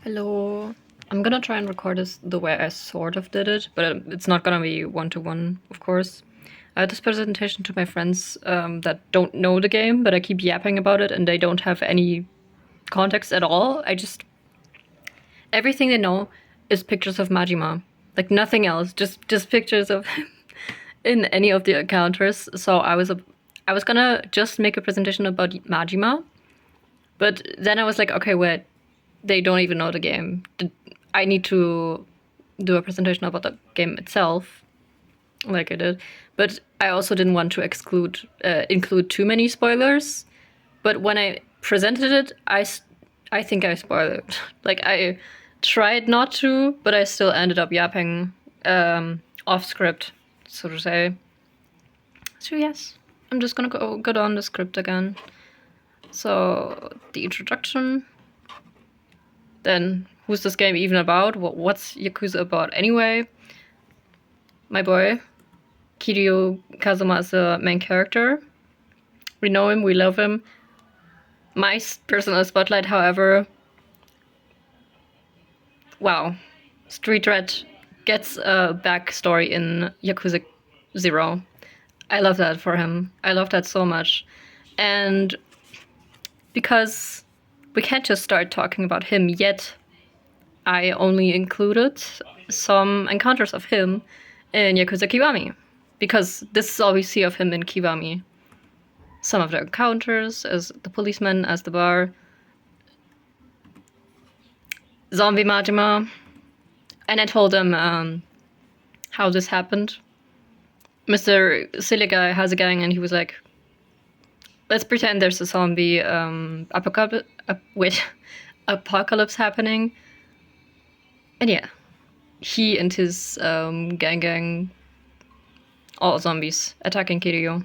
Hello. I'm gonna try and record this the way I sort of did it, but it's not gonna be one-to-one, of course. I had this presentation to my friends that don't know the game, but I keep yapping about it and they don't have any context at all. Everything they know is pictures of Majima. Like nothing else, just pictures of him in any of the encounters. So I was gonna just make a presentation about Majima, but then I was like, okay, wait, they don't even know the game. I need to do a presentation about the game itself, like I did. But I also didn't want to include too many spoilers. But when I presented it, I think I spoiled it. Like I tried not to, but I still ended up yapping off script, so to say. So yes, I'm just gonna go on the script again. So the introduction. Then who's this game even about? What's Yakuza about anyway? My boy, Kiryu Kazuma is the main character. We know him, we love him. My personal spotlight, however, wow. Street Red gets a backstory in Yakuza 0. I love that for him. I love that so much. And because we can't just start talking about him yet, I only included some encounters of him in Yakuza Kiwami, because this is all we see of him in Kiwami. Some of the encounters as the policeman, as the bar, zombie Majima, and I told him how this happened. Mr. Silly Guy has a gang, and he was like, let's pretend there's a zombie apocalypse happening. And yeah, he and his gang, all zombies, attacking Kiryu.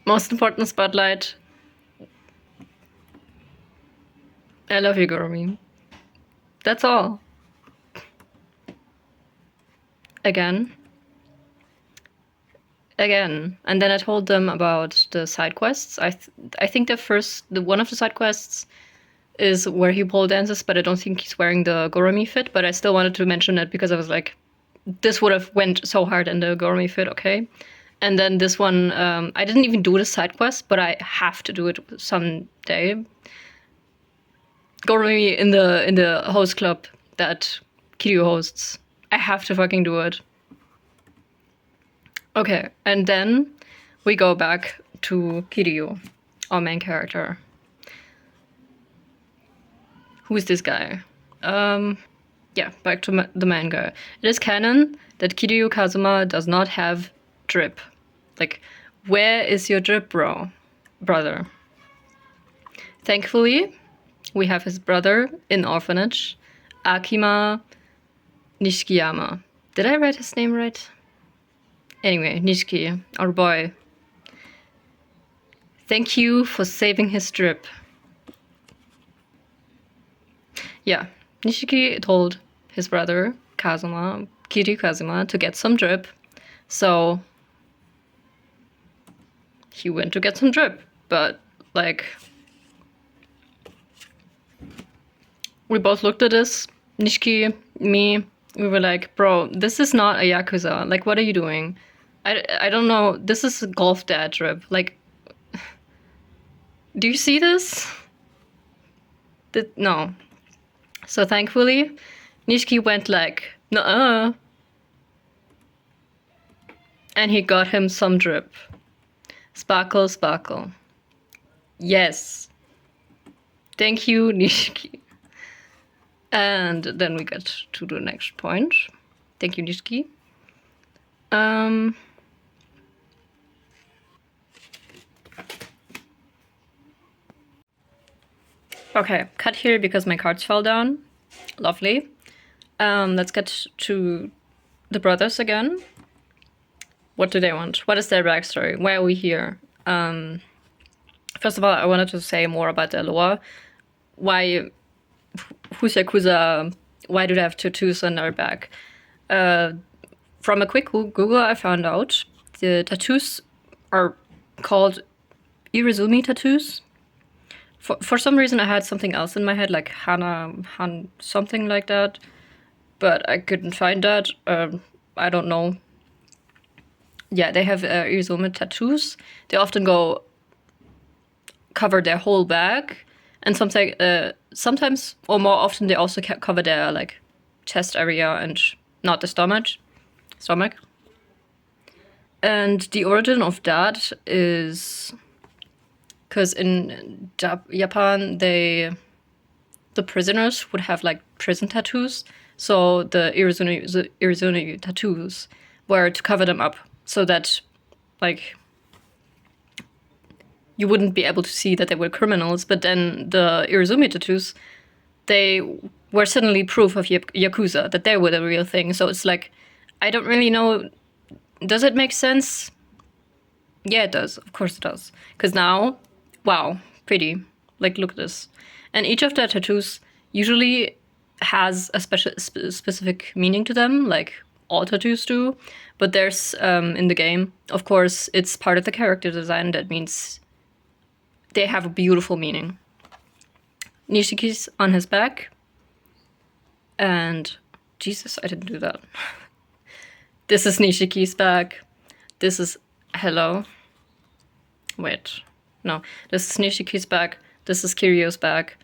Most important spotlight. I love you, Gurumi. That's all. Again. And then I told them about the side quests. I think one of the side quests is where he pole dances, but I don't think he's wearing the Goromi fit, but I still wanted to mention it because I was like, this would have went so hard in the Goromi fit, okay? And then this one, I didn't even do the side quest, but I have to do it someday. Goromi in the host club that Kiryu hosts. I have to fucking do it. Okay, and then we go back to Kiryu, our main character. Who is this guy? Yeah, back to the main guy. It is canon that Kiryu Kazuma does not have drip. Like, where is your drip, brother? Thankfully, we have his brother in orphanage, Akima Nishikiyama. Did I write his name right? Anyway, Nishiki, our boy. Thank you for saving his drip. Yeah, Nishiki told his brother, Kiryu Kazuma, to get some drip. So he went to get some drip. But, like, we both looked at this, Nishiki, me, we were like, bro, this is not a Yakuza. Like, what are you doing? I don't know. This is a golf dad drip. Like, do you see this? No. So thankfully, Nishiki went like, nuh-uh. And he got him some drip. Sparkle, sparkle. Yes. Thank you, Nishiki. And then we get to the next point. Thank you, Nishiki. Okay, cut here because my cards fell down. Lovely. Let's get to the brothers again. What do they want? What is their backstory? Why are we here? First of all, I wanted to say more about their lore. Who's Yakuza? Why do they have tattoos on their back? From a quick Google, I found out the tattoos are called Irizumi tattoos. For some reason, I had something else in my head, like Han, something like that, but I couldn't find that. I don't know. Yeah, they have Irizome tattoos. They often cover their whole back, and sometimes or more often they also cover their like chest area and not the stomach. And the origin of that is because in Japan the prisoners would have like prison tattoos, so the Irizone tattoos were to cover them up so that like you wouldn't be able to see that they were criminals. But then the Irizumi tattoos, they were suddenly proof of Yakuza, that they were the real thing. So it's like, I don't really know. Does it make sense? Yeah, it does. Of course it does. Because now, wow, pretty. Like, look at this. And each of the tattoos usually has a specific meaning to them, like all tattoos do. But there's, in the game, of course, it's part of the character design. That means they have a beautiful meaning. Nishiki's on his back. And Jesus, I didn't do that. This is Nishiki's back. This is hello. Wait, no. This is Nishiki's back. This is Kiryu's back.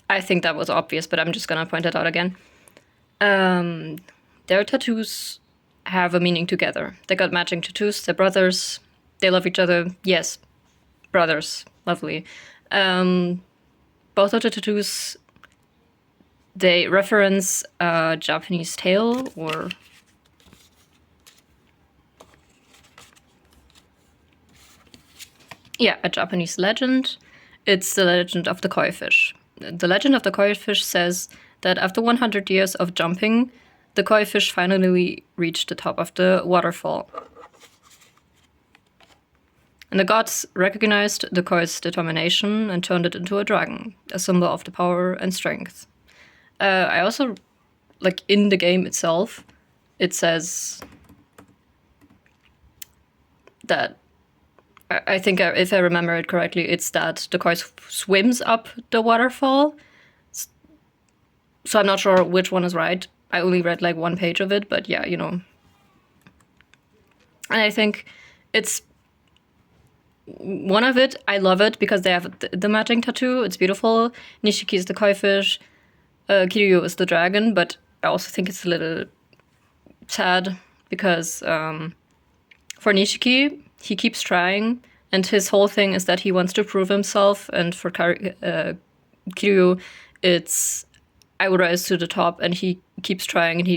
I think that was obvious, but I'm just gonna point it out again. Their tattoos have a meaning together. They got matching tattoos. They're brothers. They love each other. Yes, brothers. Lovely. Both of the tattoos, they reference a Japanese tale or a Japanese legend. It's the legend of the koi fish. The legend of the koi fish says that after 100 years of jumping, the koi fish finally reached the top of the waterfall. And the gods recognized the koi's determination and turned it into a dragon, a symbol of the power and strength. I also, like in the game itself, it says that, I think if I remember it correctly, it's that the koi swims up the waterfall. So I'm not sure which one is right. I only read like one page of it, but yeah, you know. And I think it's one of it, I love it because they have the matching tattoo. It's beautiful. Nishiki is the koi fish. Kiryu is the dragon, but I also think it's a little sad because for Nishiki, he keeps trying, and his whole thing is that he wants to prove himself. And for Kiryu, it's I will rise to the top, and he keeps trying, and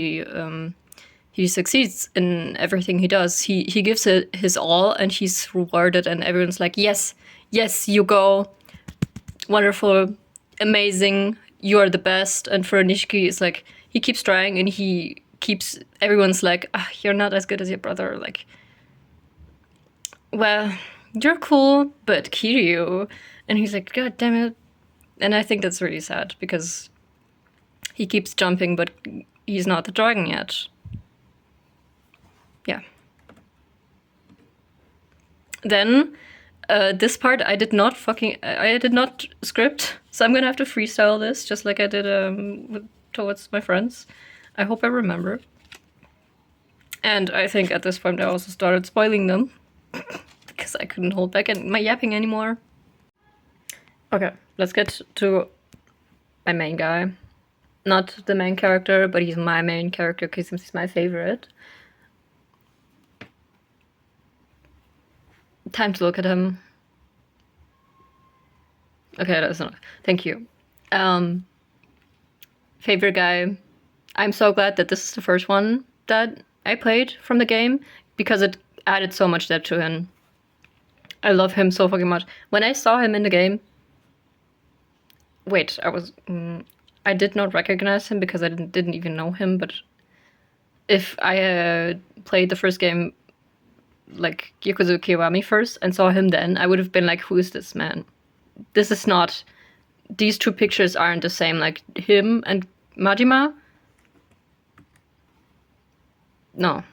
he succeeds in everything he does. He gives it his all, and he's rewarded, and everyone's like, yes, you go, wonderful, amazing, you are the best. And for Nishiki, it's like he keeps trying, and everyone's like, you're not as good as your brother. Like, well, you're cool, but Kiryu. And he's like, God damn it. And I think that's really sad because he keeps jumping, but he's not the dragon yet. Yeah. Then this part I did not script, so I'm gonna have to freestyle this just like I did towards my friends. I hope I remember. And I think at this point I also started spoiling them because I couldn't hold back my yapping anymore. Okay, let's get to my main guy. Not the main character, but he's my main character because he's my favorite. Time to look at him. Okay, that's enough. Thank you. Favorite guy. I'm so glad that this is the first one that I played from the game because it added so much depth to him. I love him so fucking much. When I saw him in the game, I did not recognize him because I didn't even know him, but if I played the first game like Yakuza Kiwami first and saw him then, I would have been like, who is this man? This is not, these two pictures aren't the same, like him and Majima. No.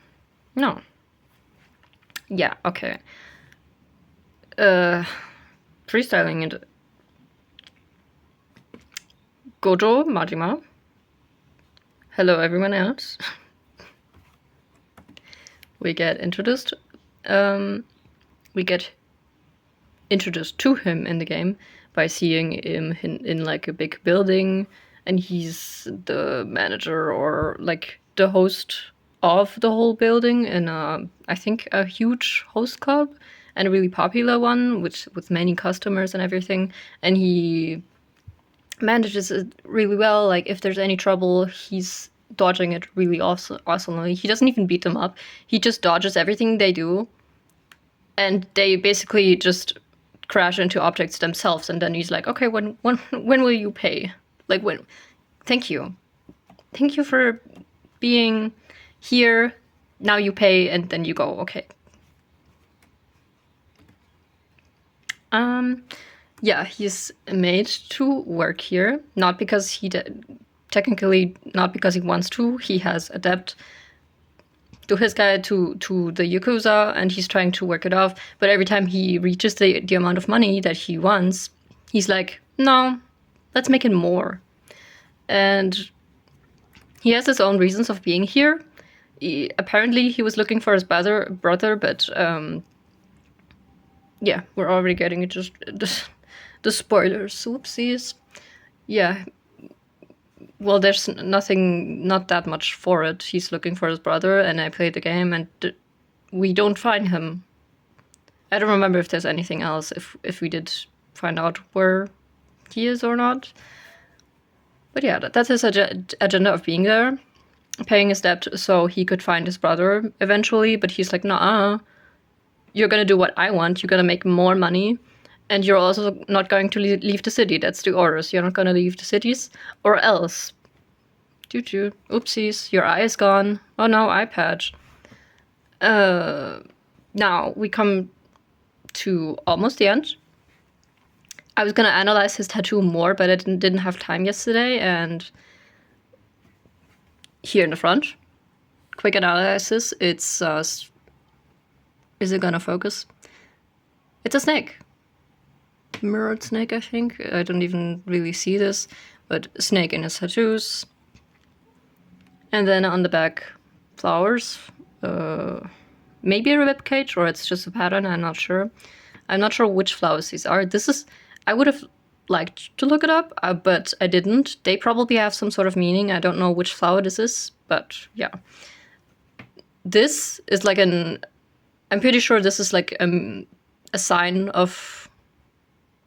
Yeah, okay. Freestyling it. Gojo, Majima. Hello, everyone else. We get introduced. We get introduced to him in the game by seeing him in like a big building, and he's the manager or like the host of the whole building in I think a huge host club and a really popular one with many customers and everything, and he manages it really well. Like if there's any trouble, he's dodging it really awesomely. He doesn't even beat them up. He just dodges everything they do, and they basically just crash into objects themselves. And then he's like, "Okay, when will you pay? Like when? Thank you for being here. Now you pay, and then you go. Okay." Yeah, he's made to work here, not because technically not because he wants to. He has a debt to his guy to the Yakuza, and he's trying to work it off. But every time he reaches the amount of money that he wants, he's like, "No, let's make it more." And he has his own reasons of being here. Apparently, he was looking for his brother, but yeah, we're already getting just the spoilers. Whoopsies. Yeah. Well, there's not that much for it. He's looking for his brother, and I played the game, and we don't find him. I don't remember if there's anything else, if we did find out where he is or not. But yeah, that's his agenda of being there, paying his debt so he could find his brother eventually. But he's like, "Nah, you're gonna do what I want. You're gonna make more money, and you're also not going to leave the city. That's the orders. You're not gonna leave the cities, or else." Choo-choo. Oopsies, your eye is gone. Oh no, eye patch. Now we come to almost the end. I was gonna analyze his tattoo more, but I didn't have time yesterday, and here in the front, quick analysis, it's is it gonna focus? It's a snake. Mirrored snake, I think. I don't even really see this, but snake in his tattoos. And then on the back, flowers. Maybe a rib cage, or it's just a pattern, I'm not sure. I'm not sure which flowers these are. I would have liked to look it up, but I didn't. They probably have some sort of meaning. I don't know which flower this is, but yeah. This is like I'm pretty sure this is like a sign of,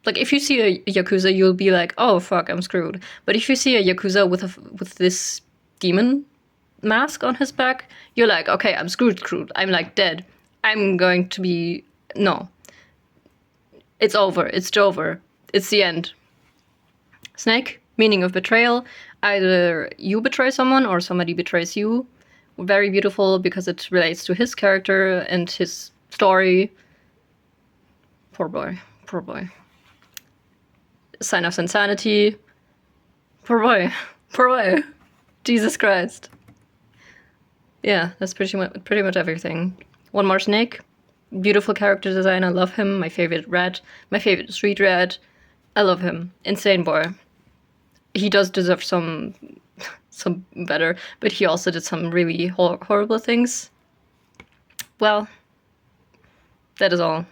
like if you see a Yakuza, you'll be like, "Oh fuck, I'm screwed." But if you see a Yakuza with this demon mask on his back, you're like, "Okay, I'm screwed. I'm like dead. I'm going to be no. It's over. It's Jover. It's the end." Snake, meaning of betrayal. Either you betray someone or somebody betrays you. Very beautiful because it relates to his character and his story. Poor boy. Poor boy. Sign of insanity. Poor boy. Poor boy. Jesus Christ. Yeah, that's pretty much everything. One more snake. Beautiful character design. I love him. My favorite red. My favorite street red. I love him. Insane boy. He does deserve some better, but he also did some really horrible things. Well, that is all.